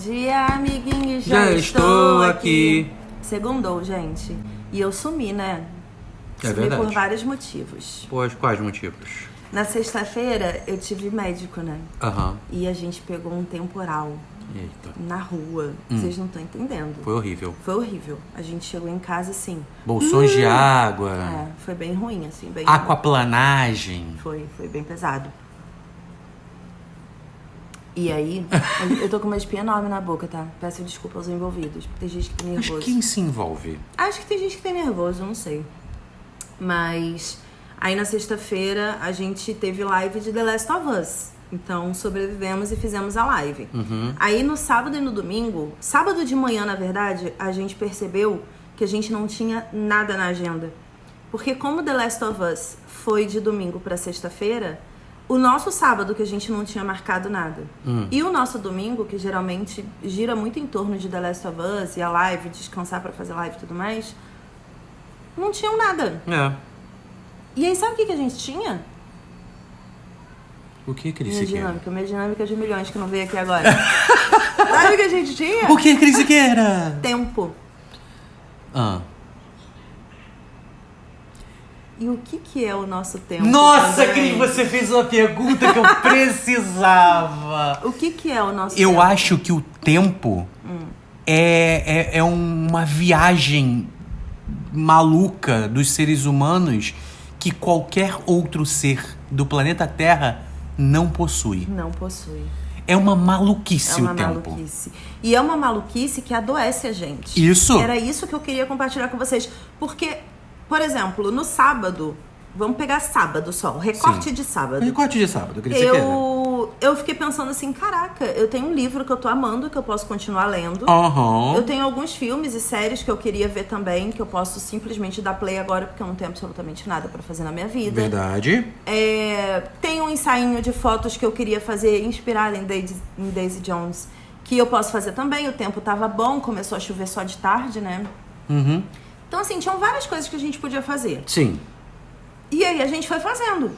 dia, amiguinhos, Já estou aqui. Segundou, gente. E eu sumi, né? É verdade. Por vários motivos. Pois, quais motivos? Na sexta-feira, eu tive médico, né? Aham. E a gente pegou um temporal Eita. na rua. Vocês não estão entendendo. Foi horrível. Foi horrível. A gente chegou em casa, assim... Bolsões de água. foi bem ruim, assim. Bem Aquaplanagem. Foi bem pesado. E aí, eu tô com uma espinha enorme na boca, tá? Peço desculpa aos envolvidos, porque tem gente que tem nervoso. Mas quem se envolve? Acho que tem gente que tem nervoso, não sei. Mas aí na sexta-feira a gente teve live de The Last of Us. Então sobrevivemos e fizemos a live. Aí no sábado e no domingo, sábado de manhã na verdade, a gente percebeu que a gente não tinha nada na agenda. Porque como The Last of Us foi de domingo pra sexta-feira, o nosso sábado que a gente não tinha marcado nada. E o nosso domingo, que geralmente gira muito em torno de The Last of Us e a live, descansar pra fazer live e tudo mais, não tinham nada. É. E aí sabe o que a gente tinha? O que, Cris Siqueira? Minha dinâmica de milhões que não veio aqui agora. Sabe o que a gente tinha? O que, Cris Siqueira? Tempo. Ah. E o que é o nosso tempo? Nossa, também? Cris, você fez uma pergunta que eu precisava. O que é o nosso Eu tempo? acho que o tempo é uma viagem maluca dos seres humanos que qualquer outro ser do planeta Terra não possui. Não possui. É uma maluquice É uma o tempo. maluquice. E é uma maluquice que adoece a gente. Isso. Era isso que eu queria compartilhar com vocês. Porque, por exemplo, no sábado, vamos pegar sábado só, o recorte Sim. de sábado. Recorte de sábado, Cris Siqueira. Eu fiquei pensando assim, caraca, eu tenho um livro que eu tô amando, que eu posso continuar lendo. Aham. Eu tenho alguns filmes e séries que eu queria ver também, que eu posso simplesmente dar play agora, porque eu não tenho absolutamente nada pra fazer na minha vida. Verdade. Tem um ensainho de fotos que eu queria fazer inspirado em Daisy Jones, que eu posso fazer também. O tempo tava bom, começou a chover só de tarde, né? Uhum. Então, assim, tinham várias coisas que a gente podia fazer. Sim. E aí a gente foi fazendo.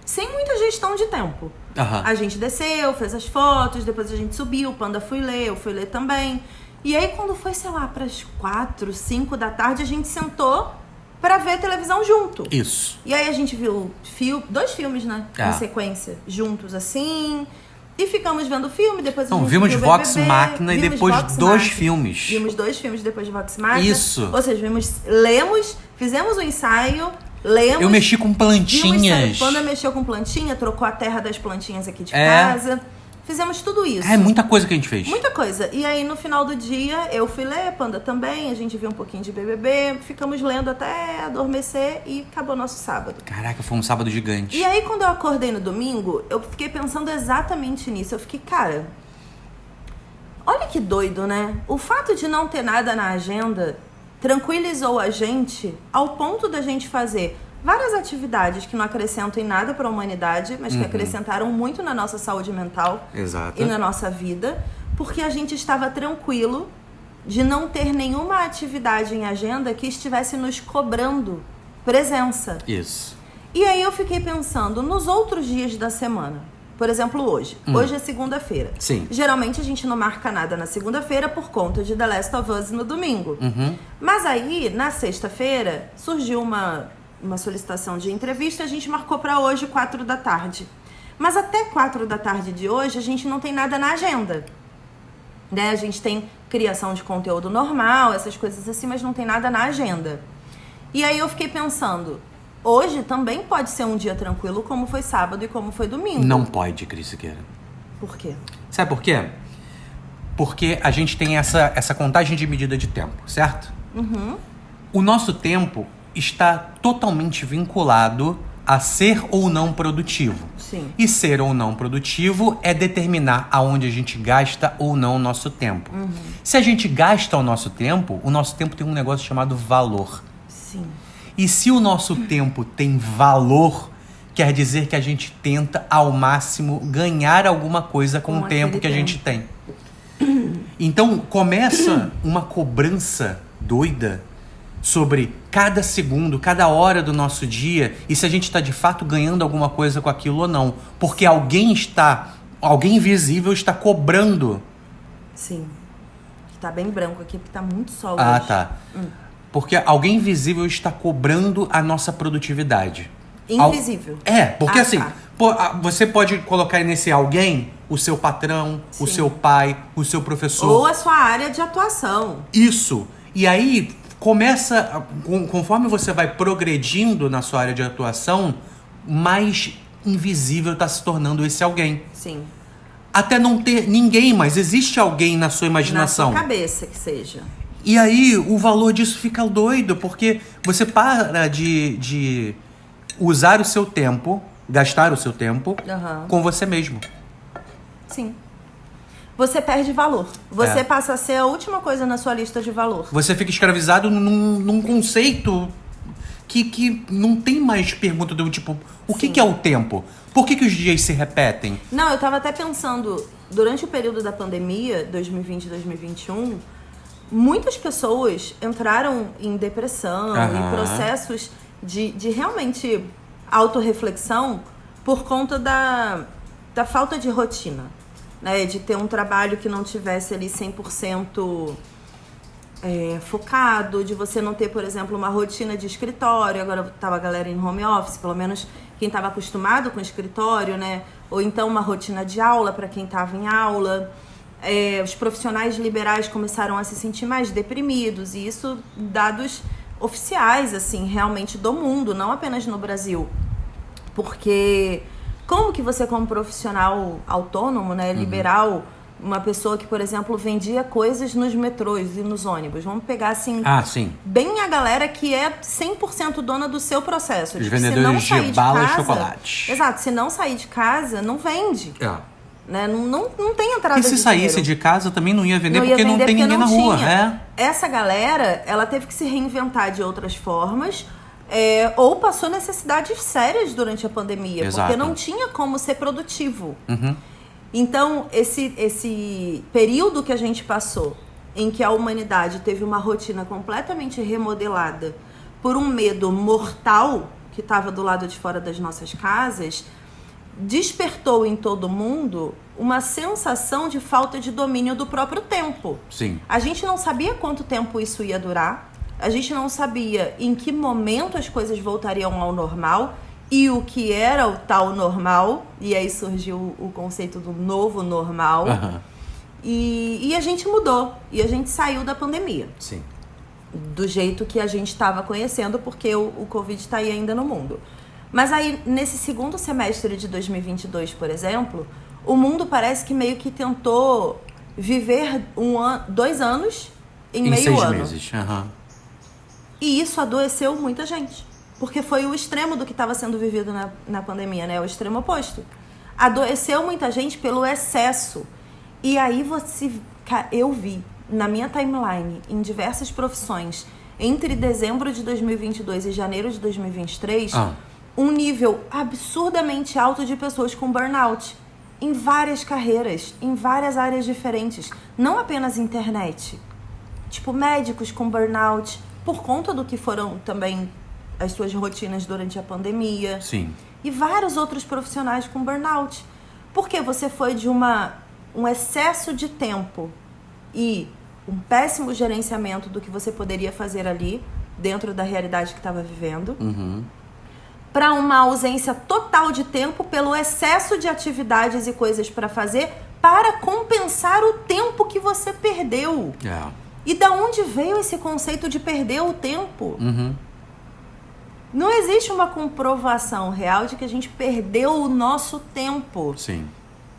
Sem muita gestão de tempo. Aham. A gente desceu, fez as fotos, depois a gente subiu, o Panda foi ler, eu fui ler também. E aí quando foi, sei lá, pras 4, 5 da tarde, a gente sentou pra ver televisão junto. Isso. E aí a gente viu 2 filmes, né? Ah. Em sequência, juntos assim. E ficamos vendo o filme, depois a gente Vimos viu o Vox BBB, Machina e vimos depois Vox 2 Machina. filmes. Vimos 2 filmes depois de Vox Machina. Isso. Ou seja, lemos, fizemos o ensaio, lemos. Eu mexi com vimos o ensaio. plantinhas. Quando mexeu com plantinha, trocou a terra das plantinhas aqui de casa. Fizemos tudo isso. É muita coisa que a gente fez. Muita coisa. E aí, no final do dia, eu fui ler, Panda também, a gente viu um pouquinho de BBB, ficamos lendo até adormecer e acabou nosso sábado. Caraca, foi um sábado gigante. E aí, quando eu acordei no domingo, eu fiquei pensando exatamente nisso. Eu fiquei, cara, olha que doido, né? O fato de não ter nada na agenda tranquilizou a gente ao ponto da gente fazer várias atividades que não acrescentam em nada para a humanidade, mas que acrescentaram muito na nossa saúde mental Exato. e na nossa vida, porque a gente estava tranquilo de não ter nenhuma atividade em agenda que estivesse nos cobrando presença. Isso. E aí eu fiquei pensando nos outros dias da semana. Por exemplo, hoje. Hoje é segunda-feira. Sim. Geralmente a gente não marca nada na segunda-feira por conta de The Last of Us no domingo. Mas aí, na sexta-feira, surgiu uma solicitação de entrevista, a gente marcou para hoje, 4 da tarde. Mas até 4 da tarde de hoje, a gente não tem nada na agenda. Né? A gente tem criação de conteúdo normal, essas coisas assim, mas não tem nada na agenda. E aí eu fiquei pensando, hoje também pode ser um dia tranquilo, como foi sábado e como foi domingo. Não pode, Cris Siqueira. Por quê? Sabe por quê? Porque a gente tem essa contagem de medida de tempo, certo? O nosso tempo está totalmente vinculado a ser ou não produtivo. Sim. E ser ou não produtivo é determinar aonde a gente gasta ou não o nosso tempo. Se a gente gasta o nosso tempo tem um negócio chamado valor. Sim. E se o nosso tempo tem valor, quer dizer que a gente tenta ao máximo ganhar alguma coisa com o tempo que a gente tem. Então começa uma cobrança doida sobre cada segundo, cada hora do nosso dia e se a gente está de fato ganhando alguma coisa com aquilo ou não. Porque alguém invisível está cobrando Sim. Tá bem branco aqui, porque tá muito sol Ah, hoje. tá. Porque alguém invisível está cobrando a nossa produtividade. Invisível. Porque assim, tá. você pode colocar nesse alguém o seu patrão, Sim. o seu pai, o seu professor. Ou a sua área de atuação. Isso. E aí começa, conforme você vai progredindo na sua área de atuação, mais invisível está se tornando esse alguém. Sim. Até não ter ninguém, mas existe alguém na sua imaginação. Na sua cabeça que seja. E aí o valor disso fica doido, porque você para de usar o seu tempo, gastar o seu tempo com você mesmo. Sim. Você perde valor. Você passa a ser a última coisa na sua lista de valor. Você fica escravizado num conceito que não tem mais pergunta do tipo, o que é o tempo? Por que os dias se repetem? Não, eu tava até pensando, durante o período da pandemia, 2020 e 2021, muitas pessoas entraram em depressão e processos de realmente autorreflexão por conta da falta de rotina, né? De ter um trabalho que não tivesse ali 100% focado, de você não ter, por exemplo, uma rotina de escritório. Agora tava a galera em home office, pelo menos quem estava acostumado com escritório, né? Ou então uma rotina de aula para quem estava em aula. Os profissionais liberais começaram a se sentir mais deprimidos, e isso dados oficiais, assim, realmente do mundo, não apenas no Brasil. Porque como que você, como profissional autônomo, né, liberal, uma pessoa que, por exemplo, vendia coisas nos metrôs e nos ônibus, vamos pegar assim, bem a galera que é 100% dona do seu processo. Os vendedores de bala e chocolate. Exato, se não sair de casa, não vende. Né? Não tem entrada de dinheiro. E se saísse de casa também não ia vender, porque não tem ninguém na rua. Essa galera, ela teve que se reinventar de outras formas, ou passou necessidades sérias durante a pandemia, porque não tinha como ser produtivo. Então, esse período que a gente passou, em que a humanidade teve uma rotina completamente remodelada por um medo mortal que estava do lado de fora das nossas casas, despertou em todo mundo uma sensação de falta de domínio do próprio tempo. Sim. A gente não sabia quanto tempo isso ia durar, a gente não sabia em que momento as coisas voltariam ao normal e o que era o tal normal, e aí surgiu o conceito do novo normal. E a gente mudou, e a gente saiu da pandemia. Sim. Do jeito que a gente estava conhecendo, porque o Covid está aí ainda no mundo. Mas aí, nesse segundo semestre de 2022, por exemplo, o mundo parece que meio que tentou viver 2 anos em meio 6 ano. meses. E isso adoeceu muita gente. Porque foi o extremo do que estava sendo vivido na pandemia, né? O extremo oposto. Adoeceu muita gente pelo excesso. E aí eu vi na minha timeline, em diversas profissões, entre dezembro de 2022 e janeiro de 2023... um nível absurdamente alto de pessoas com burnout em várias carreiras, em várias áreas diferentes, não apenas internet. Tipo, médicos com burnout, por conta do que foram também as suas rotinas durante a pandemia. Sim. E vários outros profissionais com burnout. Porque você foi de um excesso de tempo e um péssimo gerenciamento do que você poderia fazer ali, dentro da realidade que estava vivendo, para uma ausência total de tempo pelo excesso de atividades e coisas para fazer para compensar o tempo que você perdeu. E da onde veio esse conceito de perder o tempo? Não existe uma comprovação real de que a gente perdeu o nosso tempo. Sim.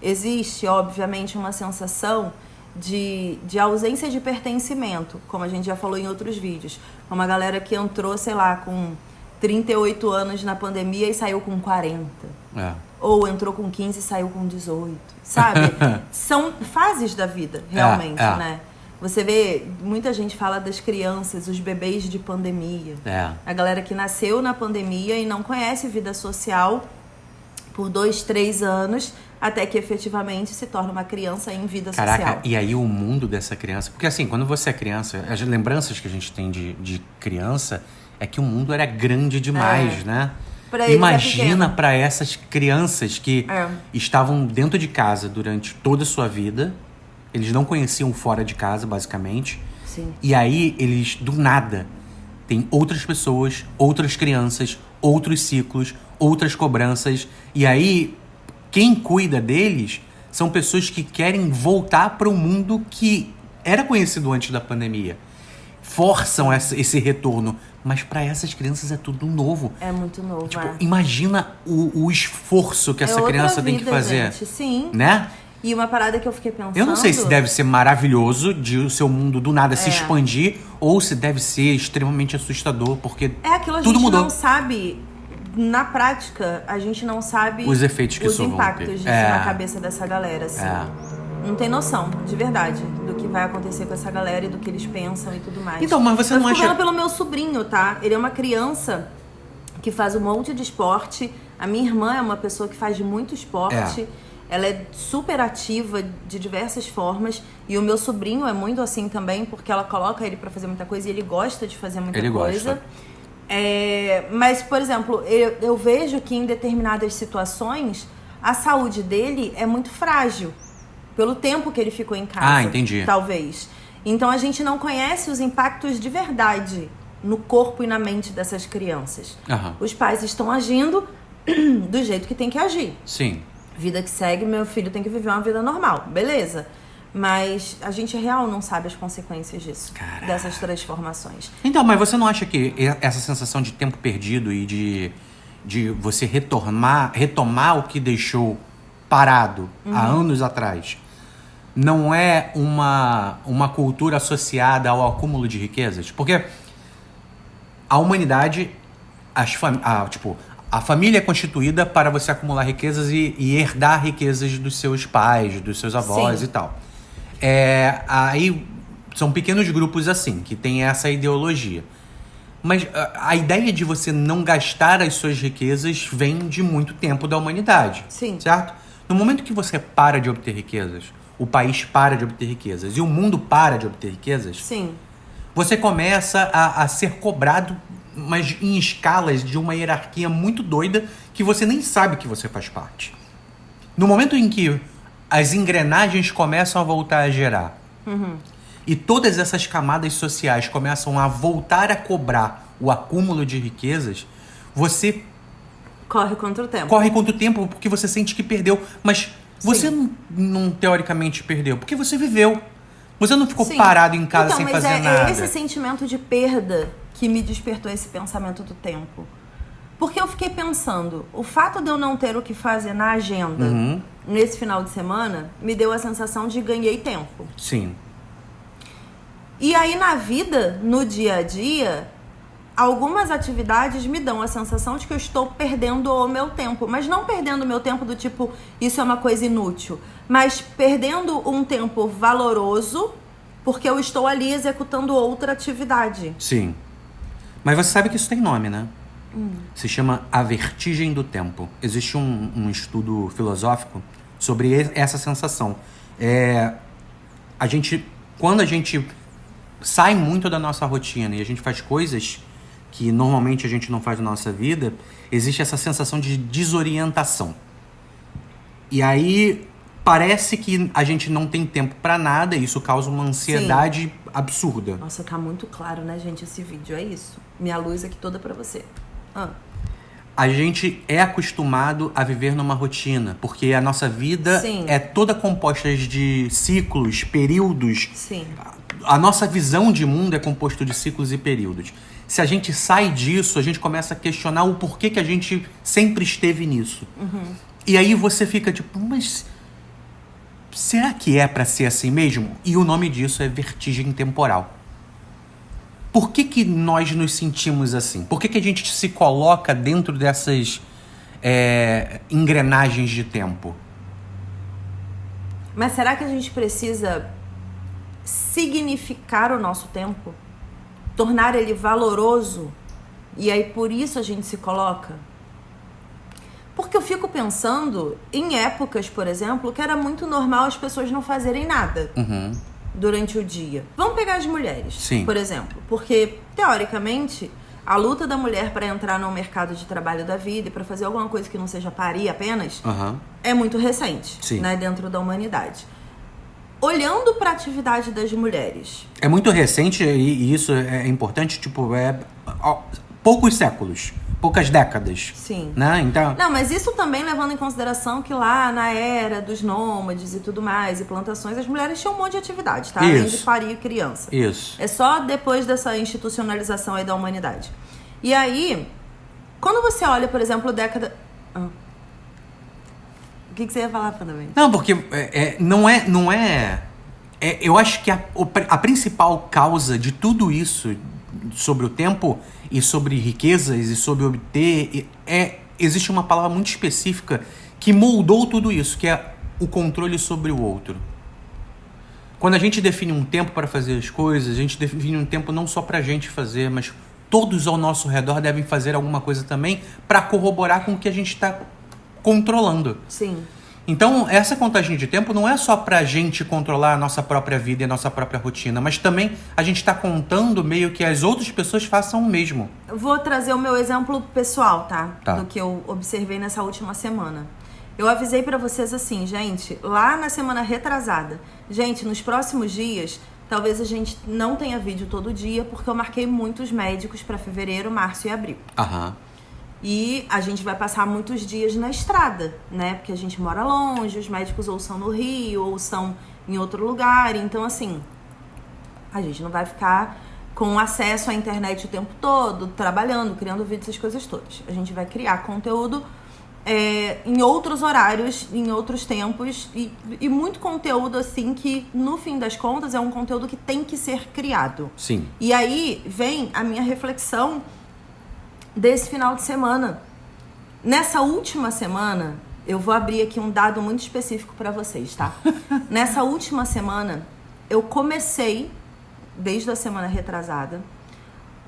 Existe, obviamente, uma sensação de ausência de pertencimento, como a gente já falou em outros vídeos. Uma galera que entrou, sei lá, com 38 anos na pandemia e saiu com 40. Ou entrou com 15 e saiu com 18. Sabe? São fases da vida, realmente, né? Você vê, muita gente fala das crianças, os bebês de pandemia. A galera que nasceu na pandemia e não conhece vida social por 2, 3 anos, até que efetivamente se torna uma criança em vida social. Caraca, e aí o mundo dessa criança... Porque assim, quando você é criança, as lembranças que a gente tem de criança... é que o mundo era grande demais, né? Imagina para essas crianças que estavam dentro de casa durante toda a sua vida, Eles não conheciam fora de casa, basicamente. Sim. E aí, eles, do nada, tem outras pessoas, outras crianças, outros ciclos, outras cobranças. E aí, quem cuida deles são pessoas que querem voltar para o mundo que era conhecido antes da pandemia. Forçam esse retorno. Mas para essas crianças é tudo novo. É muito novo, Tipo, imagina o esforço que essa criança tem que fazer. Gente. Sim. Né? E uma parada que eu fiquei pensando... Eu não sei se deve ser maravilhoso de o seu mundo do nada se expandir ou se deve ser extremamente assustador, porque aquilo tudo mudou. Não sabe... Na prática, a gente não sabe... Os efeitos que os isso vão ter. impactos disso na cabeça dessa galera, assim. Não tem noção, de verdade, do que vai acontecer com essa galera e do que eles pensam e tudo mais. Então, mas você não acha... Eu fico vendo pelo meu sobrinho, tá? Ele é uma criança que faz um monte de esporte. A minha irmã é uma pessoa que faz muito esporte. Ela é super ativa de diversas formas. E o meu sobrinho é muito assim também, porque ela coloca ele pra fazer muita coisa e ele gosta de fazer muita coisa. Gosta. Mas, por exemplo, eu vejo que em determinadas situações a saúde dele é muito frágil. Pelo tempo que ele ficou em casa. Entendi. Talvez. Então a gente não conhece os impactos de verdade no corpo e na mente dessas crianças. Os pais estão agindo do jeito que tem que agir. Sim. Vida que segue, meu filho tem que viver uma vida normal. Beleza. Mas a gente real não sabe as consequências disso. Caraca. Dessas transformações. Então, mas você não acha que essa sensação de tempo perdido e de você retomar o que deixou parado há anos atrás não é uma cultura associada ao acúmulo de riquezas? Porque a humanidade, a família é constituída para você acumular riquezas e herdar riquezas dos seus pais, dos seus avós e tal. Aí são pequenos grupos assim, que tem essa ideologia. Mas a ideia de você não gastar as suas riquezas vem de muito tempo da humanidade. Sim. Certo? No momento que você para de obter riquezas, o país para de obter riquezas e o mundo para de obter riquezas, sim, você começa a ser cobrado, mas em escalas de uma hierarquia muito doida que você nem sabe que você faz parte. No momento em que as engrenagens começam a voltar a girar e todas essas camadas sociais começam a voltar a cobrar o acúmulo de riquezas, você corre contra o tempo. Corre contra o tempo porque você sente que perdeu. Mas você não teoricamente perdeu, porque você viveu. Você não ficou parado em casa sem fazer nada. É esse sentimento de perda que me despertou esse pensamento do tempo. Porque eu fiquei pensando, o fato de eu não ter o que fazer na agenda nesse final de semana me deu a sensação de ganhei tempo. Sim. E aí na vida, no dia a dia, algumas atividades me dão a sensação de que eu estou perdendo o meu tempo. Mas não perdendo o meu tempo do tipo, isso é uma coisa inútil. Mas perdendo um tempo valoroso porque eu estou ali executando outra atividade. Sim. Mas você sabe que isso tem nome, né? Se chama a vertigem do tempo. Existe um estudo filosófico sobre essa sensação. Quando a gente sai muito da nossa rotina e a gente faz coisas que normalmente a gente não faz na nossa vida, existe essa sensação de desorientação. E aí parece que a gente não tem tempo pra nada e isso causa uma ansiedade absurda. Nossa, tá muito claro, né, gente, esse vídeo, é isso. Minha luz aqui toda pra você. A gente é acostumado a viver numa rotina, porque a nossa vida é toda composta de ciclos, períodos. Sim. A nossa visão de mundo é composta de ciclos e períodos. Se a gente sai disso, a gente começa a questionar o porquê que a gente sempre esteve nisso. E aí você fica tipo, mas será que é pra ser assim mesmo? E o nome disso é vertigem temporal. Por que nós nos sentimos assim? Por que a gente se coloca dentro dessas engrenagens de tempo? Mas será que a gente precisa significar o nosso tempo? Tornar ele valoroso? E aí por isso a gente se coloca? Porque eu fico pensando em épocas, por exemplo, que era muito normal as pessoas não fazerem nada durante o dia. Vamos pegar as mulheres, por exemplo. Porque, teoricamente, a luta da mulher para entrar no mercado de trabalho da vida e para fazer alguma coisa que não seja parir apenas é muito recente, né, dentro da humanidade. olhando para a atividade das mulheres. É muito recente e isso é importante, tipo, poucos séculos, poucas décadas. Sim. Né? Então... Não, mas isso também levando em consideração que lá na era dos nômades e tudo mais, e plantações, as mulheres tinham um monte de atividade, tá? Além de parir criança. Isso. É só depois dessa institucionalização aí da humanidade. E aí, quando você olha, por exemplo, década... O que você ia falar, Pandamento? Não, porque não é... Eu acho que a principal causa de tudo isso sobre o tempo e sobre riquezas e sobre obter existe uma palavra muito específica que moldou tudo isso, que é o controle sobre o outro. Quando a gente define um tempo para fazer as coisas, a gente define um tempo não só para a gente fazer, mas todos ao nosso redor devem fazer alguma coisa também para corroborar com o que a gente está controlando. Sim. Então, essa contagem de tempo não é só pra gente controlar a nossa própria vida e a nossa própria rotina, mas também a gente está contando meio que as outras pessoas façam o mesmo. Eu vou trazer o meu exemplo pessoal, tá? Tá. Do que eu observei nessa última semana. Eu avisei pra vocês assim, gente, lá na semana retrasada. Gente, nos próximos dias, talvez a gente não tenha vídeo todo dia, porque eu marquei muitos médicos pra fevereiro, março e abril. Aham. E a gente vai passar muitos dias na estrada, né? Porque a gente mora longe, os médicos ou são no Rio, ou são em outro lugar. Então, assim, a gente não vai ficar com acesso à internet o tempo todo, trabalhando, criando vídeos, essas coisas todas. A gente vai criar conteúdo em outros horários, em outros tempos. E muito conteúdo, assim, que, no fim das contas, é um conteúdo que tem que ser criado. Sim. E aí vem a minha reflexão desse final de semana. Nessa última semana, eu vou abrir aqui um dado muito específico para vocês, tá? Nessa última semana, eu comecei, desde a semana retrasada,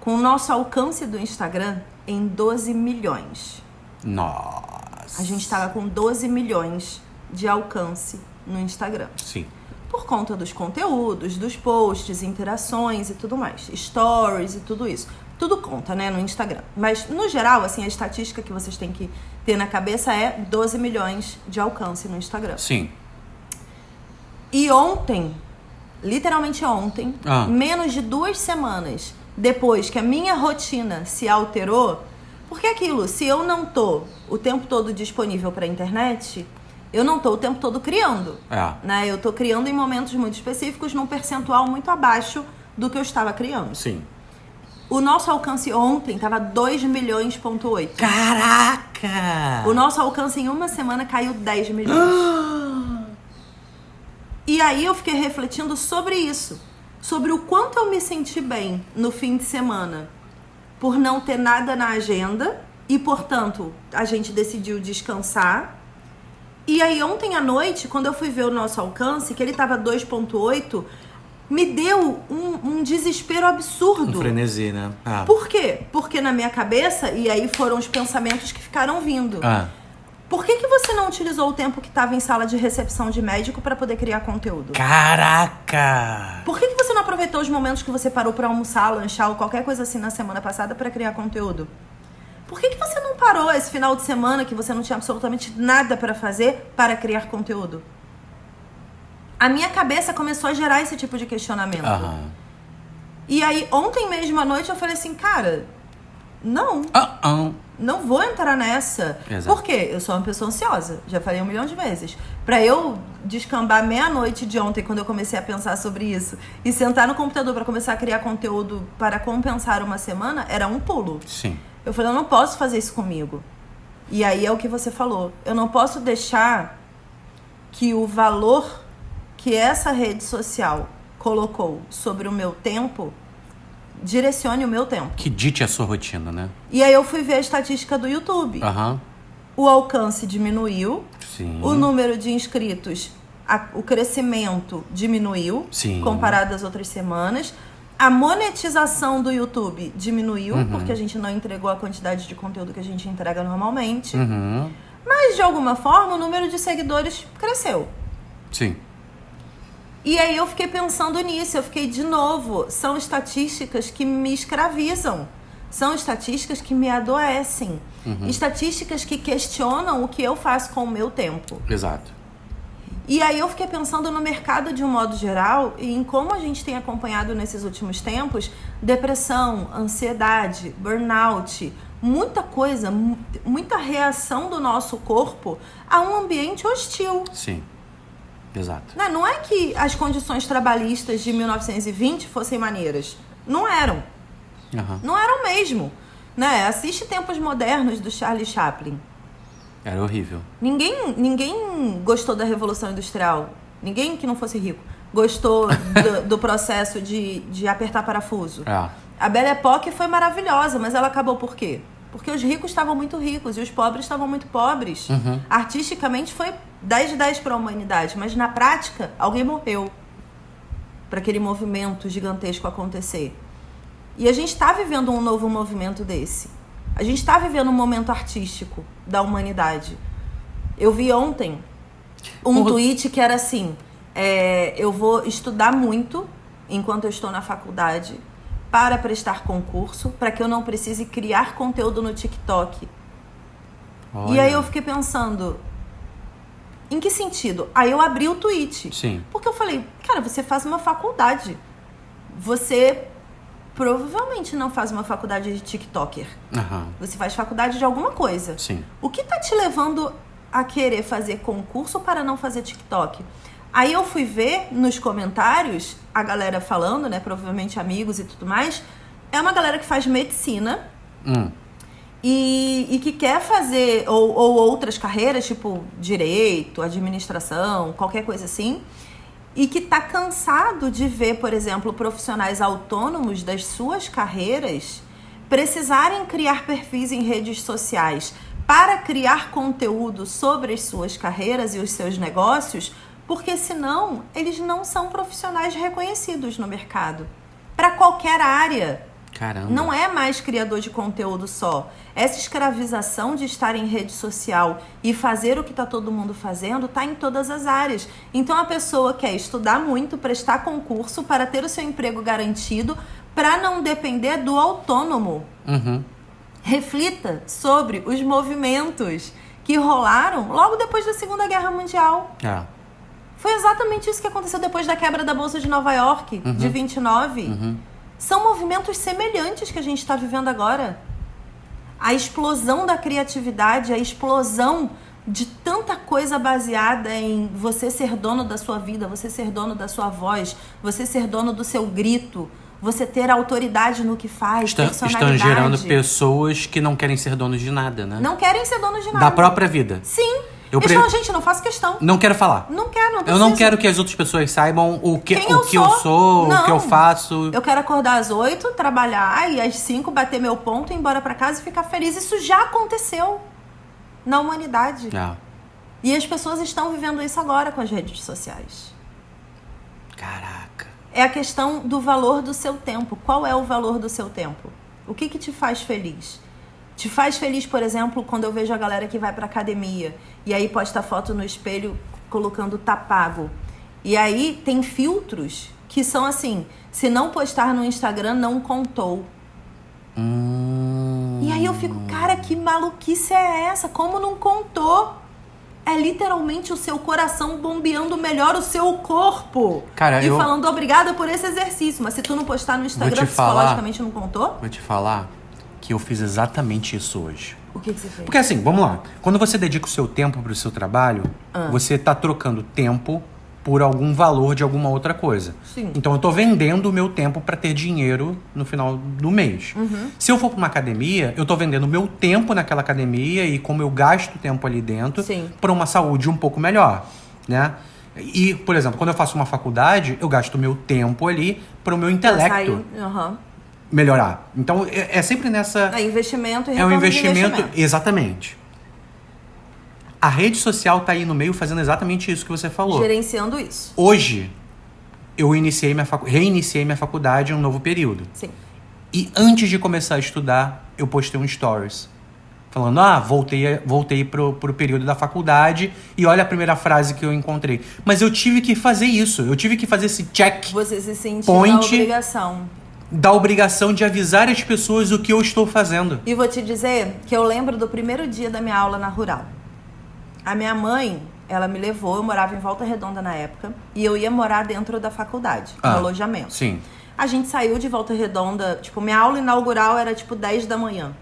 com o nosso alcance do Instagram em 12 milhões. Nossa. A gente estava com 12 milhões de alcance no Instagram. Sim. Por conta dos conteúdos, dos posts, interações e tudo mais. Stories e tudo isso. Tudo conta, né, no Instagram. Mas, no geral, assim, a estatística que vocês têm que ter na cabeça é 12 milhões de alcance no Instagram. Sim. E ontem, literalmente ontem, menos de 2 semanas depois que a minha rotina se alterou, porque aquilo, se eu não tô o tempo todo disponível pra internet, eu não tô o tempo todo criando. Né? Eu tô criando em momentos muito específicos, num percentual muito abaixo do que eu estava criando. Sim. O nosso alcance ontem estava 2,8 milhões. Caraca! O nosso alcance em uma semana caiu 10 milhões. E aí eu fiquei refletindo sobre isso. Sobre o quanto eu me senti bem no fim de semana por não ter nada na agenda e, portanto, a gente decidiu descansar. E aí ontem à noite, quando eu fui ver o nosso alcance, que ele estava 2,8, me deu um desespero absurdo. Um frenesi, né? Por quê? Porque na minha cabeça, e aí foram os pensamentos que ficaram vindo. Por que você não utilizou o tempo que estava em sala de recepção de médico para poder criar conteúdo? Caraca! Por que você não aproveitou os momentos que você parou para almoçar, lanchar ou qualquer coisa assim na semana passada para criar conteúdo? Por que você não parou esse final de semana que você não tinha absolutamente nada para fazer para criar conteúdo? A minha cabeça começou a gerar esse tipo de questionamento. E aí, ontem mesmo à noite, eu falei assim, cara, não vou entrar nessa. Exato. Por quê? Eu sou uma pessoa ansiosa, já falei 1 milhão de vezes. Pra eu descambar meia-noite de ontem, quando eu comecei a pensar sobre isso, e sentar no computador pra começar a criar conteúdo para compensar uma semana, era um pulo. Sim. Eu falei, eu não posso fazer isso comigo. E aí é o que você falou. Eu não posso deixar que o valor que essa rede social colocou sobre o meu tempo direcione o meu tempo. Que dite a sua rotina, né? E aí eu fui ver a estatística do YouTube. O alcance diminuiu. Sim. O número de inscritos, o crescimento diminuiu. Sim. Comparado às outras semanas. A monetização do YouTube diminuiu, porque a gente não entregou a quantidade de conteúdo que a gente entrega normalmente. Mas, de alguma forma, o número de seguidores cresceu. Sim. E aí eu fiquei pensando nisso, eu fiquei de novo, são estatísticas que me escravizam, são estatísticas que me adoecem, estatísticas que questionam o que eu faço com o meu tempo. Exato. E aí eu fiquei pensando no mercado de um modo geral e em como a gente tem acompanhado nesses últimos tempos depressão, ansiedade, burnout, muita coisa, muita reação do nosso corpo a um ambiente hostil. Sim, exato. Não é que as condições trabalhistas de 1920 fossem maneiras. Não eram. Não eram mesmo. Né? Assiste Tempos Modernos do Charlie Chaplin. Era horrível. Ninguém gostou da Revolução Industrial. Ninguém que não fosse rico gostou do processo de apertar parafuso. A Belle Époque foi maravilhosa, mas ela acabou por quê? Porque os ricos estavam muito ricos e os pobres estavam muito pobres. Artisticamente foi 10 de 10 para a humanidade, mas na prática alguém morreu para aquele movimento gigantesco acontecer. E a gente está vivendo um novo movimento desse. A gente está vivendo um momento artístico da humanidade. Eu vi ontem um tweet que era assim, eu vou estudar muito enquanto eu estou na faculdade para prestar concurso, para que eu não precise criar conteúdo no TikTok. Olha. E aí eu fiquei pensando, em que sentido? Aí eu abri o tweet. Sim. Porque eu falei, cara, você faz uma faculdade. Você provavelmente não faz uma faculdade de TikToker. Você faz faculdade de alguma coisa. Sim. O que tá te levando a querer fazer concurso para não fazer TikTok? Aí eu fui ver nos comentários a galera falando, né? Provavelmente amigos e tudo mais. É uma galera que faz medicina e que quer fazer ou outras carreiras, tipo direito, administração, qualquer coisa assim. E que está cansado de ver, por exemplo, profissionais autônomos das suas carreiras precisarem criar perfis em redes sociais para criar conteúdo sobre as suas carreiras e os seus negócios, porque senão eles não são profissionais reconhecidos no mercado. Para qualquer área. Caramba. Não é mais criador de conteúdo só. Essa escravização de estar em rede social e fazer o que está todo mundo fazendo está em todas as áreas. Então a pessoa quer estudar muito, prestar concurso para ter o seu emprego garantido, para não depender do autônomo. Reflita sobre os movimentos que rolaram logo depois da Segunda Guerra Mundial. Foi exatamente isso que aconteceu depois da quebra da Bolsa de Nova York, de 29. São movimentos semelhantes que a gente está vivendo agora. A explosão da criatividade, a explosão de tanta coisa baseada em você ser dono da sua vida, você ser dono da sua voz, você ser dono do seu grito, você ter autoridade no que faz, personalidade. Estão gerando pessoas que não querem ser donos de nada, né? Não querem ser donos de nada. Da própria vida. Sim. Eles falam, gente, não faço questão. Não quero falar. Não quero, não preciso. Eu não quero que as outras pessoas saibam o que eu sou, não. O que eu faço. Eu quero acordar às 8, trabalhar e às 5 bater meu ponto, ir embora pra casa e ficar feliz. Isso já aconteceu na humanidade. E as pessoas estão vivendo isso agora com as redes sociais. Caraca. É a questão do valor do seu tempo. Qual é o valor do seu tempo? O que te faz feliz? Te faz feliz, por exemplo, quando eu vejo a galera que vai pra academia e aí posta foto no espelho colocando tá pago. E aí tem filtros que são assim, se não postar no Instagram, não contou. E aí eu fico, cara, que maluquice é essa? Como não contou? É literalmente o seu coração bombeando melhor o seu corpo. Cara, e falando obrigada por esse exercício. Mas se tu não postar no Instagram, psicologicamente não contou? Vou te falar que eu fiz exatamente isso hoje. O que você fez? Porque assim, vamos lá. Quando você dedica o seu tempo pro seu trabalho, você tá trocando tempo por algum valor de alguma outra coisa. Sim. Então eu tô vendendo o meu tempo para ter dinheiro no final do mês. Se eu for para uma academia, eu tô vendendo o meu tempo naquela academia e como eu gasto tempo ali dentro para uma saúde um pouco melhor, né? E, por exemplo, quando eu faço uma faculdade, eu gasto o meu tempo ali para o meu intelecto melhorar. Então é sempre nessa... É investimento e é um investimento. Exatamente. A rede social tá aí no meio fazendo exatamente isso que você falou. Gerenciando isso. Hoje, eu reiniciei minha faculdade em um novo período. Sim. E antes de começar a estudar, eu postei um stories. Falando, voltei pro período da faculdade e olha a primeira frase que eu encontrei. Mas eu tive que fazer isso. Eu tive que fazer esse check. Você se sentiu na obrigação. Da obrigação de avisar as pessoas o que eu estou fazendo. E vou te dizer que eu lembro do primeiro dia da minha aula na Rural. A minha mãe ela me levou, eu morava em Volta Redonda na época, e eu ia morar dentro da faculdade, no alojamento. Sim. A gente saiu de Volta Redonda, tipo, minha aula inaugural era tipo 10 da manhã.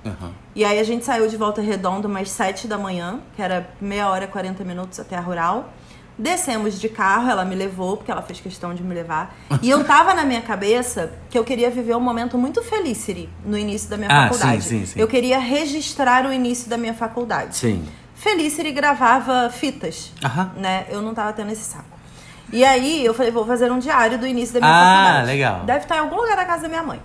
Uhum. E aí a gente saiu de Volta Redonda umas 7 da manhã, que era meia hora, 40 minutos até a Rural. Descemos de carro, ela me levou, porque ela fez questão de me levar. E eu tava na minha cabeça que eu queria viver um momento muito feliz, Siri, no início da minha faculdade. Sim. Eu queria registrar o início da minha faculdade. Sim. Felicity gravava fitas, né? Eu não tava tendo esse saco. E aí eu falei, vou fazer um diário do início da minha faculdade. Ah, legal. Deve estar em algum lugar da casa da minha mãe.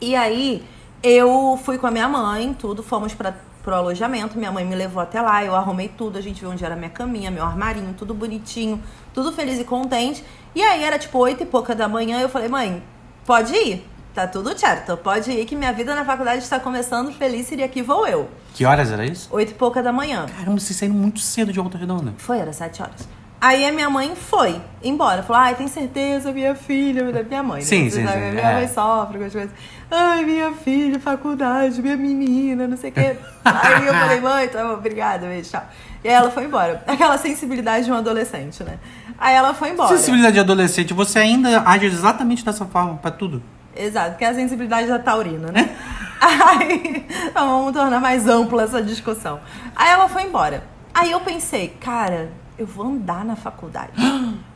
E aí eu fui com a minha mãe, fomos pro alojamento, minha mãe me levou até lá, eu arrumei tudo, a gente viu onde era minha caminha, meu armarinho, tudo bonitinho, tudo feliz e contente. E aí era tipo 8 e pouca da manhã, eu falei, mãe, pode ir, tá tudo certo, pode ir que minha vida na faculdade está começando feliz e aqui vou eu. Que horas era isso? 8 e pouca da manhã. Caramba, vocês saíram muito cedo de Volta Redonda. Foi, era 7 horas. Aí a minha mãe foi embora. Falou, ai, tem certeza, minha filha, minha mãe. Sim, né? sim. Minha mãe sofre com as coisas. Ai, minha filha, faculdade, minha menina, não sei o quê. Aí eu falei, mãe, tá bom, obrigada, beijo, tchau. E aí ela foi embora. Aquela sensibilidade de um adolescente, né? Aí ela foi embora. Sensibilidade de adolescente, você ainda age exatamente dessa forma pra tudo? Exato, que é a sensibilidade da taurina, né? Aí, então vamos tornar mais ampla essa discussão. Aí ela foi embora. Aí eu pensei, cara, eu vou andar na faculdade.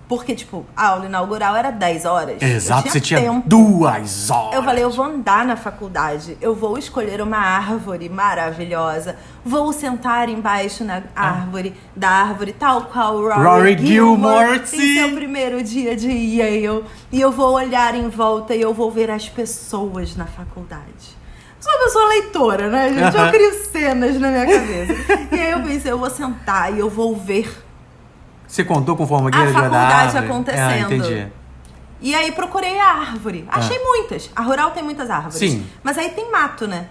Porque, tipo, a aula inaugural era 10 horas. Exato, você tinha tempo. 2 horas. Eu falei, eu vou andar na faculdade. Eu vou escolher uma árvore maravilhosa. Vou sentar embaixo na árvore, da árvore, tal qual Rory Gilmore em seu primeiro dia de Yale. E eu vou olhar em volta e eu vou ver as pessoas na faculdade. Sou uma pessoa leitora, né, gente? Eu crio cenas na minha cabeça. E aí eu pensei, eu vou sentar e eu vou ver você contou com formagueira a de árvore? faculdade acontecendo. Entendi. E aí procurei a árvore. Achei muitas. A Rural tem muitas árvores. Sim. Mas aí tem mato, né?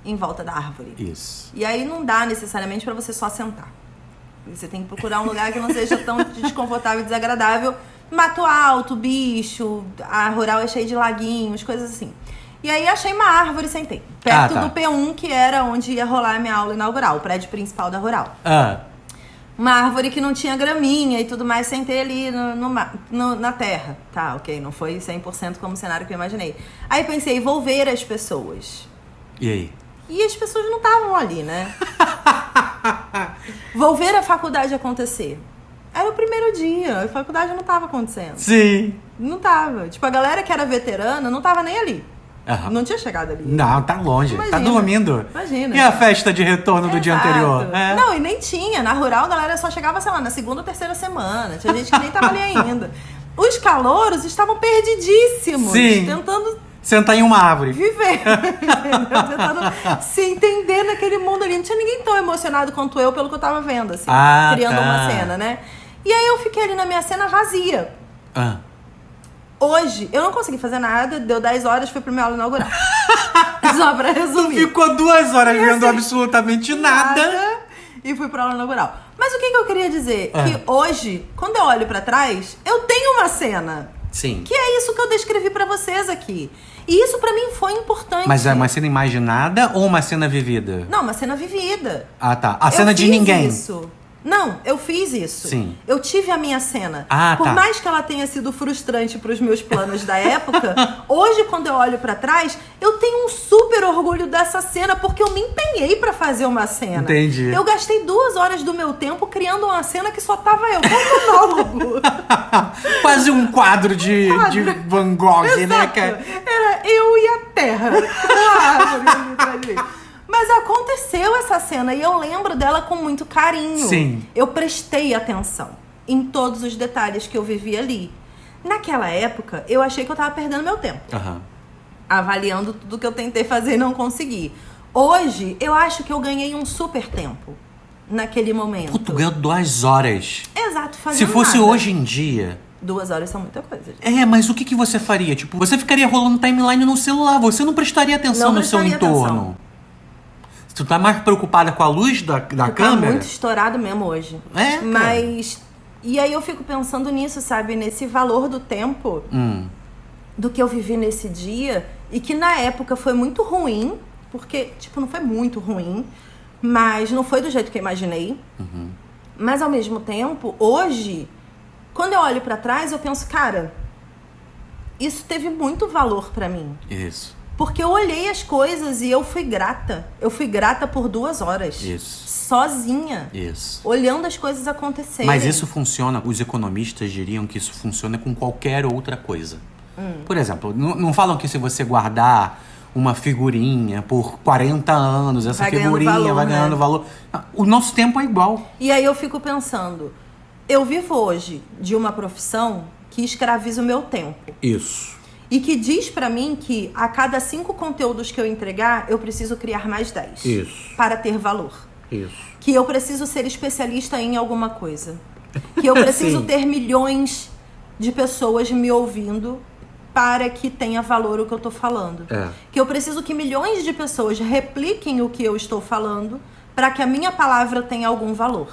Em volta da árvore. Isso. E aí não dá necessariamente pra você só sentar. Você tem que procurar um lugar que não seja tão desconfortável e desagradável. Mato alto, bicho. A Rural é cheia de laguinhos, coisas assim. E aí achei uma árvore e sentei. Perto do P1, que era onde ia rolar a minha aula inaugural. O prédio principal da Rural. Uma árvore que não tinha graminha e tudo mais, sentei ali na terra. Tá, ok, não foi 100% como o cenário que eu imaginei. Aí pensei, vou ver as pessoas. E aí? E as pessoas não estavam ali, né? Vou ver a faculdade acontecer. Era o primeiro dia, a faculdade não estava acontecendo. Sim. Não tava. Tipo, a galera que era veterana não tava nem ali. Não tinha chegado ali. Não, tá longe. Imagina, tá dormindo. Imagina. E a festa de retorno do dia anterior? Não, e nem tinha. Na Rural, a galera só chegava, sei lá, na segunda ou terceira semana. Tinha gente que nem tava ali ainda. Os calouros estavam perdidíssimos. Sim. Tentando sentar em uma árvore. Viver. Tentando se entender naquele mundo ali. Não tinha ninguém tão emocionado quanto eu pelo que eu tava vendo, assim. Criando uma cena, né? E aí eu fiquei ali na minha cena vazia. Hoje, eu não consegui fazer nada, deu 10 horas, fui pro meu aula inaugural. Só pra resumir. Ficou 2 horas vendo absolutamente nada. E fui pro aula inaugural. Mas o que eu queria dizer? Que hoje, quando eu olho pra trás, eu tenho uma cena. Sim. Que é isso que eu descrevi pra vocês aqui. E isso pra mim foi importante. Mas é uma cena imaginada ou uma cena vivida? Não, uma cena vivida. Ah, tá. A cena de ninguém. Isso. Não, eu fiz isso. Sim. Eu tive a minha cena. Por mais que ela tenha sido frustrante pros meus planos da época, hoje, quando eu olho pra trás, eu tenho um super orgulho dessa cena, porque eu me empenhei pra fazer uma cena. Entendi. Eu gastei 2 horas do meu tempo criando uma cena que só tava eu, como monólogo. Quase um quadro de Van Gogh, né, cara? Era eu e a terra. Mas aconteceu essa cena e eu lembro dela com muito carinho. Sim. Eu prestei atenção em todos os detalhes que eu vivi ali. Naquela época, eu achei que eu tava perdendo meu tempo. Avaliando tudo que eu tentei fazer e não consegui. Hoje, eu acho que eu ganhei um super tempo naquele momento. Tu ganhou 2 horas. Exato, fazendo Se fosse nada. hoje em dia... 2 horas são muita coisa. Gente. Mas o que você faria? Tipo, você ficaria rolando timeline no celular, você não prestaria atenção no seu entorno. Tu tá mais preocupada com a luz da câmera? Tá muito estourado mesmo hoje. Cara. Mas... E aí eu fico pensando nisso, sabe? Nesse valor do tempo. Do que eu vivi nesse dia. E que na época foi muito ruim. Porque, tipo, não foi muito ruim. Mas não foi do jeito que eu imaginei. Mas, ao mesmo tempo, hoje, quando eu olho pra trás, eu penso, cara, isso teve muito valor pra mim. Isso. Porque eu olhei as coisas e eu fui grata. Eu fui grata por 2 horas. Isso. Sozinha. Isso. Olhando as coisas acontecerem. Mas isso funciona, os economistas diriam que isso funciona com qualquer outra coisa. Por exemplo, não falam que se você guardar uma figurinha por 40 anos, essa figurinha vai ganhando valor. O nosso tempo é igual. E aí eu fico pensando, eu vivo hoje de uma profissão que escraviza o meu tempo. Isso. E que diz pra mim que a cada 5 conteúdos que eu entregar, eu preciso criar mais 10. Isso. Para ter valor. Isso. Que eu preciso ser especialista em alguma coisa. Que eu preciso ter milhões de pessoas me ouvindo para que tenha valor o que eu tô falando. Que eu preciso que milhões de pessoas repliquem o que eu estou falando para que a minha palavra tenha algum valor.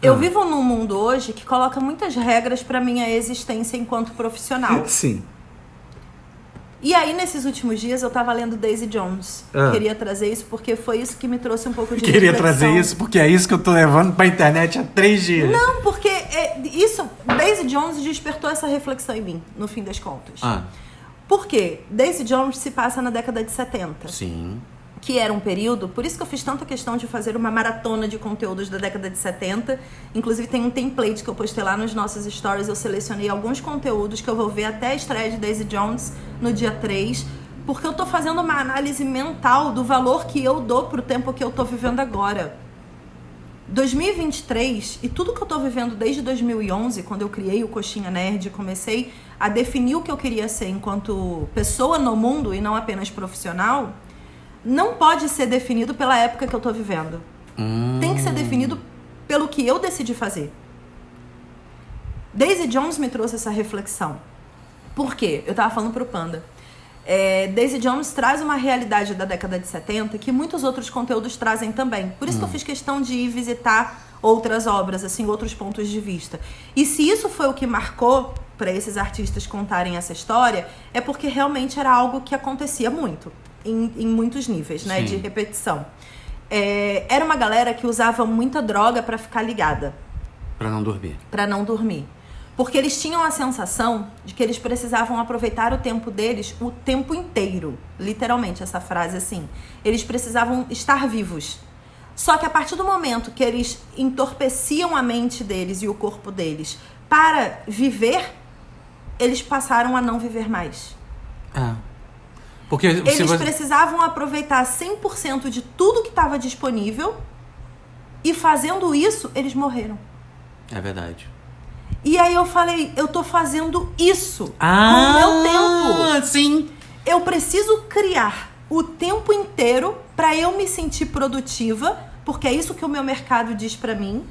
Eu vivo num mundo hoje que coloca muitas regras para minha existência enquanto profissional. Sim. E aí, nesses últimos dias, eu tava lendo Daisy Jones. Queria trazer isso porque foi isso que me trouxe um pouco de Queria reflexão. trazer isso porque é isso que eu tô levando pra internet há 3 dias. Não, porque Daisy Jones despertou essa reflexão em mim, no fim das contas. Por quê? Daisy Jones se passa na década de 70. Sim. Que era um período, por isso que eu fiz tanta questão de fazer uma maratona de conteúdos da década de 70. Inclusive tem um template que eu postei lá nos nossos stories, eu selecionei alguns conteúdos que eu vou ver até a estreia de Daisy Jones no dia 3, porque eu tô fazendo uma análise mental do valor que eu dou pro tempo que eu tô vivendo agora. 2023, e tudo que eu tô vivendo desde 2011, quando eu criei o Coxinha Nerd, comecei a definir o que eu queria ser enquanto pessoa no mundo e não apenas profissional, não pode ser definido pela época que eu tô vivendo. Tem que ser definido pelo que eu decidi fazer. Daisy Jones me trouxe essa reflexão. Por quê? Eu tava falando pro Panda. Daisy Jones traz uma realidade da década de 70 que muitos outros conteúdos trazem também. Por isso que eu fiz questão de ir visitar outras obras, assim, outros pontos de vista. E se isso foi o que marcou para esses artistas contarem essa história, é porque realmente era algo que acontecia muito. Em muitos níveis, né? De repetição. Era uma galera que usava muita droga pra ficar ligada. Pra não dormir. Pra não dormir. Porque eles tinham a sensação de que eles precisavam aproveitar o tempo deles o tempo inteiro. Literalmente, essa frase assim. Eles precisavam estar vivos. Só que a partir do momento que eles entorpeciam a mente deles e o corpo deles para viver, eles passaram a não viver mais. Porque eles precisavam aproveitar 100% de tudo que estava disponível e fazendo isso, eles morreram. É verdade. E aí eu falei, eu tô fazendo isso com o meu tempo. Sim. Eu preciso criar o tempo inteiro para eu me sentir produtiva, porque é isso que o meu mercado diz para mim.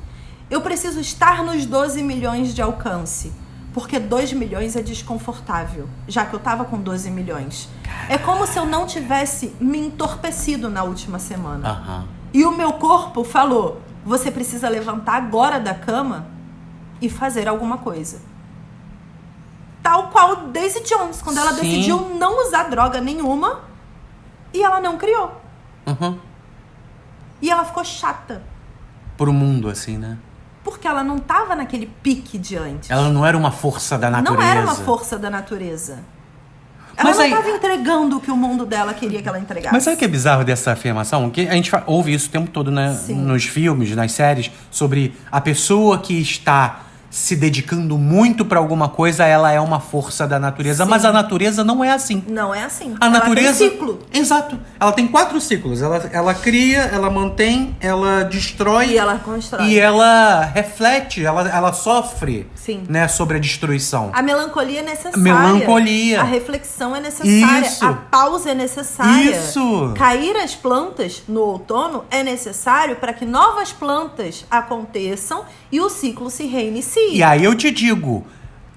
Eu preciso estar nos 12 milhões de alcance. Porque 2 milhões é desconfortável, já que eu tava com 12 milhões. É como se eu não tivesse me entorpecido na última semana. E o meu corpo falou, você precisa levantar agora da cama e fazer alguma coisa. Tal qual Daisy Jones, quando ela decidiu não usar droga nenhuma e ela não criou. E ela ficou chata. Pro mundo, assim, né? Porque ela não tava naquele pique de antes. Ela não era uma força da natureza. Não era uma força da natureza. Ela não estava entregando o que o mundo dela queria que ela entregasse. Mas sabe o que é bizarro dessa afirmação? Que a gente ouve isso o tempo todo, né? Nos filmes, nas séries, sobre a pessoa que está se dedicando muito para alguma coisa, ela é uma força da natureza. Mas a natureza não é assim. Não é assim. A natureza tem ciclo. Exato. Ela tem 4 ciclos. Ela cria, ela mantém, ela destrói. E ela constrói. E ela reflete, ela sofre. Sim. Né, sobre a destruição. A melancolia é necessária. Melancolia. A reflexão é necessária. Isso. A pausa é necessária. Isso. Cair as plantas no outono é necessário para que novas plantas aconteçam e o ciclo se reinicie. E aí eu te digo,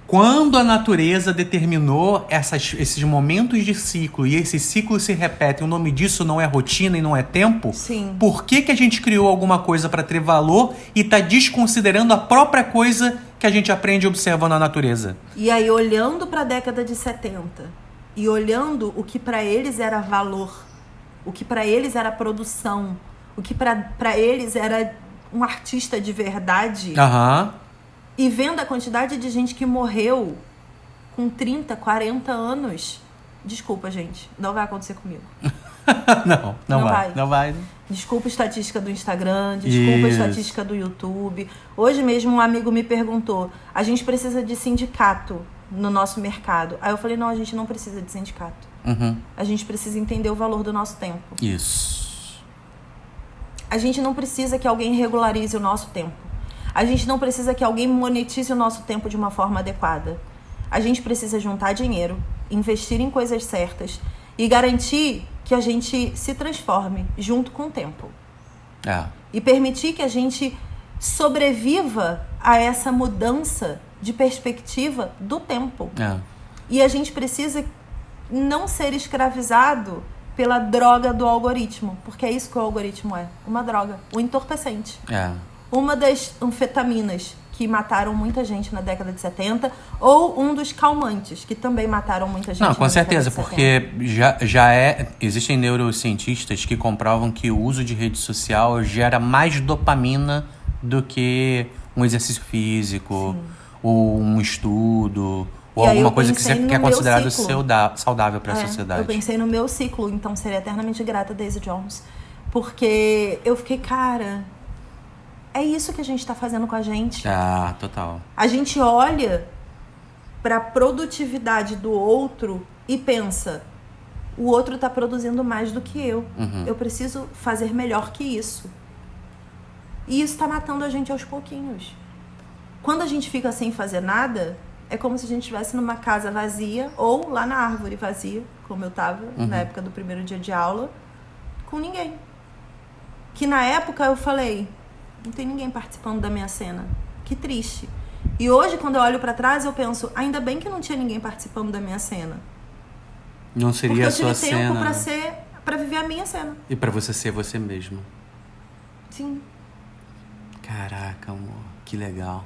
quando a natureza determinou esses momentos de ciclo e esses ciclos se repetem, o nome disso não é rotina e não é tempo, por que a gente criou alguma coisa para ter valor e tá desconsiderando a própria coisa que a gente aprende observando a natureza? E aí, olhando para a década de 70 e olhando o que para eles era valor, o que para eles era produção, o que para eles era um artista de verdade Aham. e vendo a quantidade de gente que morreu com 30, 40 anos. Desculpa, gente. Não vai acontecer comigo. Não vai. Não vai. Desculpa a estatística do Instagram, desculpa a estatística do YouTube. Hoje mesmo um amigo me perguntou, a gente precisa de sindicato no nosso mercado. Aí eu falei, não, a gente não precisa de sindicato. A gente precisa entender o valor do nosso tempo. Isso. A gente não precisa que alguém regularize o nosso tempo. A gente não precisa que alguém monetize o nosso tempo de uma forma adequada. A gente precisa juntar dinheiro, investir em coisas certas e garantir que a gente se transforme junto com o tempo. E permitir que a gente sobreviva a essa mudança de perspectiva do tempo. E a gente precisa não ser escravizado pela droga do algoritmo, porque é isso que o algoritmo é, uma droga, um entorpecente. Uma das anfetaminas que mataram muita gente na década de 70, ou um dos calmantes, que também mataram muita gente na década de 70. Com certeza, porque existem neurocientistas que comprovam que o uso de rede social gera mais dopamina do que um exercício físico, ou um estudo, ou alguma coisa que é considerado saudável para a sociedade. Eu pensei no meu ciclo, então seria eternamente grata a Daisy Jones. Porque eu fiquei, cara, é isso que a gente está fazendo com a gente. Total. A gente olha para a produtividade do outro e pensa, o outro está produzindo mais do que eu. Eu preciso fazer melhor que isso. E isso está matando a gente aos pouquinhos. Quando a gente fica sem fazer nada, é como se a gente estivesse numa casa vazia ou lá na árvore vazia, como eu estava na época do primeiro dia de aula, com ninguém. Que na época eu falei, não tem ninguém participando da minha cena. Que triste. E hoje, quando eu olho pra trás, eu penso, ainda bem que não tinha ninguém participando da minha cena. Não seria a sua cena. Porque eu tive tempo pra viver a minha cena. E pra você ser você mesmo. Sim. Caraca, amor. Que legal.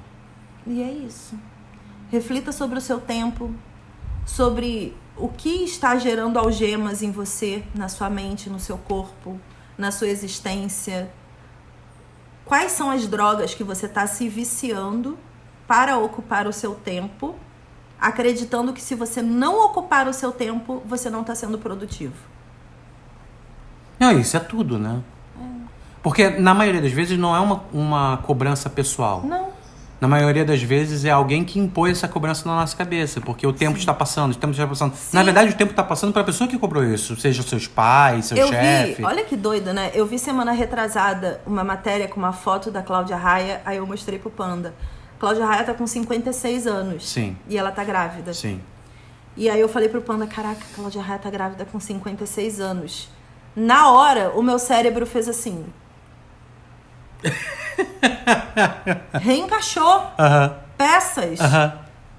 E é isso. Reflita sobre o seu tempo, sobre o que está gerando algemas em você, na sua mente, no seu corpo, na sua existência. Quais são as drogas que você está se viciando para ocupar o seu tempo, acreditando que se você não ocupar o seu tempo, você não está sendo produtivo? Não, isso é tudo, né? Porque na maioria das vezes não é uma cobrança pessoal. Não. Na maioria das vezes é alguém que impõe essa cobrança na nossa cabeça, porque o tempo está passando, o tempo está passando. Sim. Na verdade, o tempo está passando para a pessoa que cobrou isso, seja seus pais, seu chefe. Olha que doido, né? Eu vi semana retrasada uma matéria com uma foto da Cláudia Raia, aí eu mostrei pro Panda. Cláudia Raia tá com 56 anos. Sim. E ela tá grávida. Sim. E aí eu falei pro Panda, caraca, a Cláudia Raia tá grávida com 56 anos. Na hora, o meu cérebro fez assim. Reencaixou peças.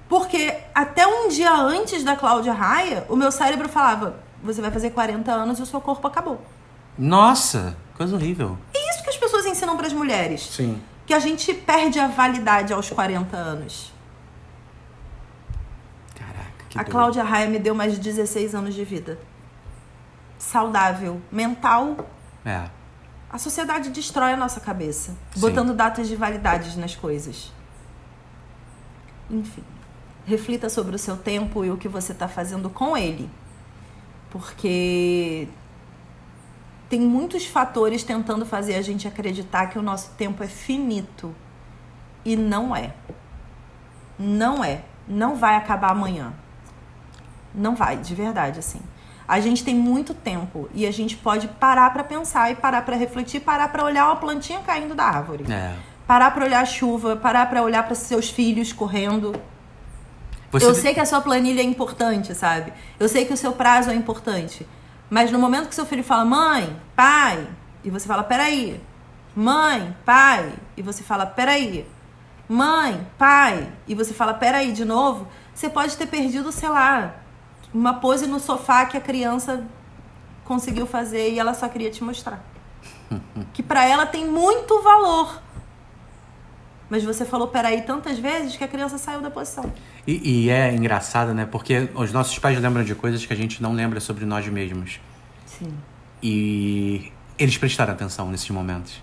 Porque até um dia antes da Cláudia Raia, o meu cérebro falava, você vai fazer 40 anos e o seu corpo acabou. Nossa, coisa horrível. É isso que as pessoas ensinam pras mulheres. Sim. Que a gente perde a validade aos 40 anos. Caraca, que A doido. Cláudia Raia me deu mais de 16 anos de vida. Saudável, mental. A sociedade destrói a nossa cabeça, botando datas de validade nas coisas. Enfim, reflita sobre o seu tempo e o que você está fazendo com ele. Porque tem muitos fatores tentando fazer a gente acreditar que o nosso tempo é finito. E não é. Não é. Não vai acabar amanhã. Não vai, de verdade, assim. A gente tem muito tempo e a gente pode parar pra pensar e parar pra refletir, parar pra olhar uma plantinha caindo da árvore. Parar pra olhar a chuva, parar pra olhar pra seus filhos correndo. Eu sei que a sua planilha é importante, sabe? Eu sei que o seu prazo é importante. Mas no momento que seu filho fala, mãe, pai, e você fala, peraí. Mãe, pai, e você fala, peraí. Mãe, pai, e você fala, peraí, de novo, você pode ter perdido, sei lá, uma pose no sofá que a criança conseguiu fazer e ela só queria te mostrar. Que pra ela tem muito valor. Mas você falou peraí tantas vezes que a criança saiu da posição. E é engraçado, né? Porque os nossos pais lembram de coisas que a gente não lembra sobre nós mesmos. Sim. E eles prestaram atenção nesses momentos.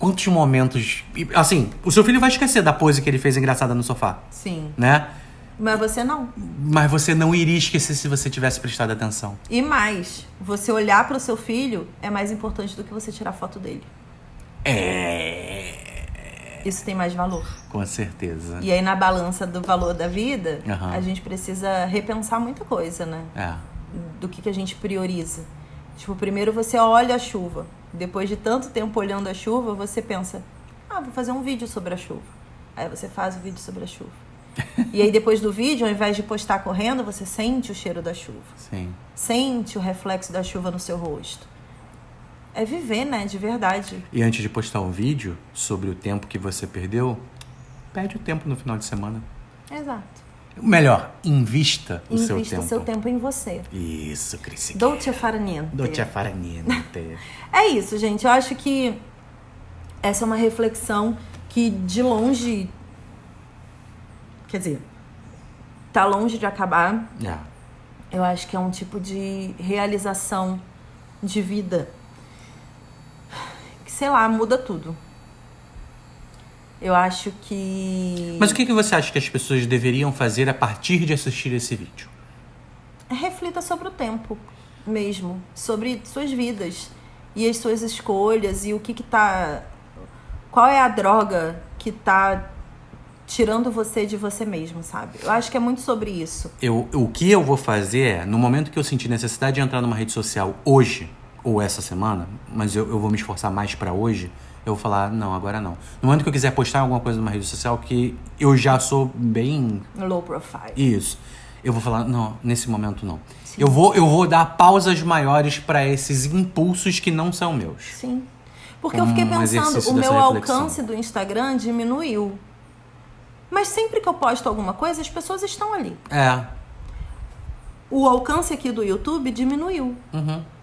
quantos momentos... Assim, o seu filho vai esquecer da pose que ele fez engraçada no sofá. Sim. Né? Mas você não. Mas você não iria esquecer se você tivesse prestado atenção. E mais, você olhar pro seu filho é mais importante do que você tirar foto dele. Isso tem mais valor. Com certeza. E aí, na balança do valor da vida, Uhum. a gente precisa repensar muita coisa, né? Do que a gente prioriza. Tipo, primeiro você olha a chuva. Depois de tanto tempo olhando a chuva, você pensa, vou fazer um vídeo sobre a chuva. Aí você faz o vídeo sobre a chuva. E aí, depois do vídeo, ao invés de postar correndo, você sente o cheiro da chuva. Sim. Sente o reflexo da chuva no seu rosto. É viver, né? De verdade. E antes de postar um vídeo sobre o tempo que você perdeu, perde o tempo no final de semana. Exato. Melhor, invista o seu tempo. Invista seu tempo em você. Isso, Cris. Dolce far niente. Dolce far niente. É isso, gente. Eu acho que essa é uma reflexão que de longe... Quer dizer, tá longe de acabar. Eu acho que é um tipo de realização de vida que, sei lá, muda tudo. Eu acho que... Mas o que você acha que as pessoas deveriam fazer a partir de assistir esse vídeo? Reflita sobre o tempo mesmo, sobre suas vidas e as suas escolhas e o que tá... Qual é a droga que tá tirando você de você mesmo, sabe? Eu acho que é muito sobre isso. O que eu vou fazer é, no momento que eu sentir necessidade de entrar numa rede social hoje, ou essa semana, mas eu vou me esforçar mais pra hoje, eu vou falar, não, agora não. No momento que eu quiser postar alguma coisa numa rede social que eu já sou bem... Low profile. Isso. Eu vou falar, não, nesse momento não. Eu vou dar pausas maiores pra esses impulsos que não são meus. Sim. Porque eu fiquei pensando, o meu alcance do Instagram diminuiu. Mas sempre que eu posto alguma coisa, as pessoas estão ali. O alcance aqui do YouTube diminuiu.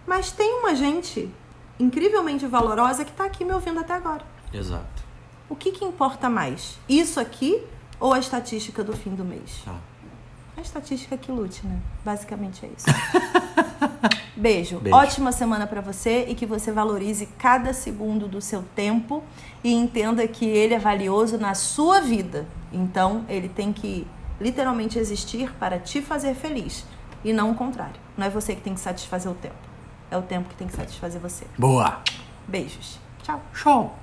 Mas tem uma gente incrivelmente valorosa que tá aqui me ouvindo até agora. Exato. O que importa mais? Isso aqui ou a estatística do fim do mês? A estatística que lute, né? Basicamente é isso. Beijo. Ótima semana pra você e que você valorize cada segundo do seu tempo e entenda que ele é valioso na sua vida. Então, ele tem que literalmente existir para te fazer feliz e não o contrário. Não é você que tem que satisfazer o tempo. É o tempo que tem que satisfazer você. Boa. Beijos. Tchau. Show.